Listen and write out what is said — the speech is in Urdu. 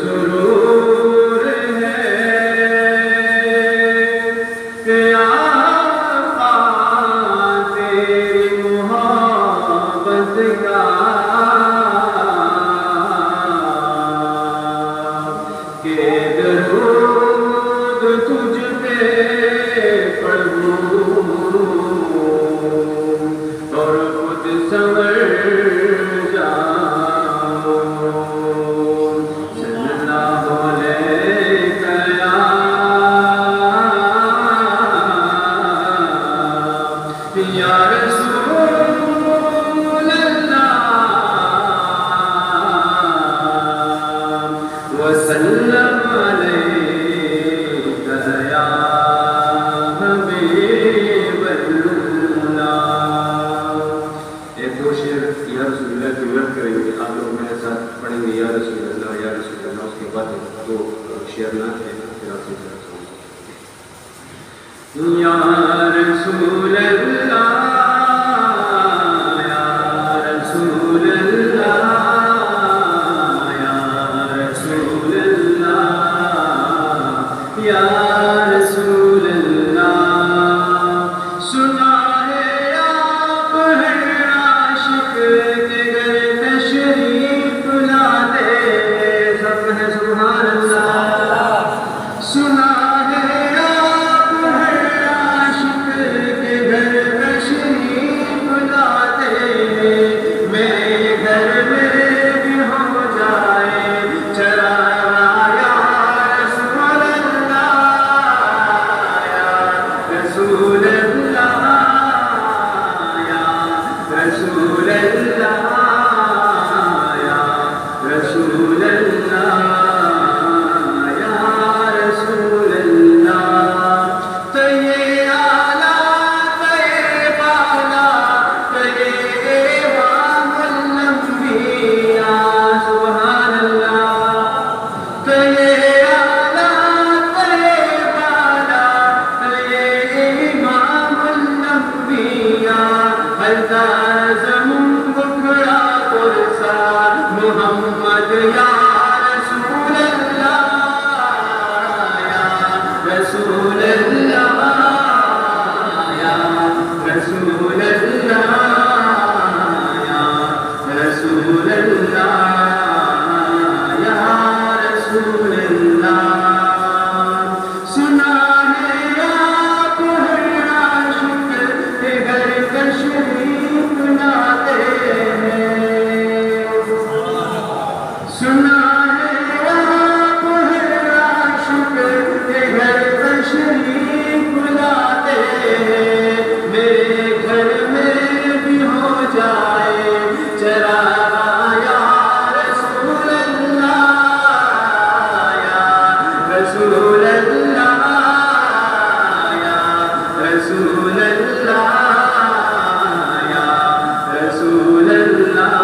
سرور ہے کہ آقا تیری محبت کا کہ درود تجھ پہ پڑھوں اور خود سنور یا رسول اللہ وسلم علیک یا حبیب اللہ۔ ایک دو شعر یا رسول اللہ کی مدد کریں گے، آپ لوگ میرے ساتھ پڑھیں گے یا رسول اللہ یا رسول اللہ، اس کے بعد دو شعر نہ ہے پھر آپ سے یا رسول اللہ یا رسول اللہ یا رسول اللہ یا رسول اللہ، سنا ہے آپ ہر عاشق کے گھر تشریف لاتے، سب ہے سبحان اللہ، سنا رسول اللہ یا رسول اللہ یا رسول اللہ، تے آلہ تے بالا تے امام الانبیاء سبحان اللہ، تے آلہ تے بالا تے امام الانبیاء، محمد یا رسول اللہ یا رسول اللہ یا رسول اللہ یا رسول اللہ یا رسول اللہ، سنا ہے آپ ہر عاشق کے گھر تشریف لاتے ہیں، سنا ہے آپ ہر عاشق کے گھر تشریف لاتے ہیں، میرے گھر میں بھی ہو جائے چراغ یا رسول اللہ یا رسول اللہ یا رسول اللہ یا رسول اللہ یا رسول اللہ۔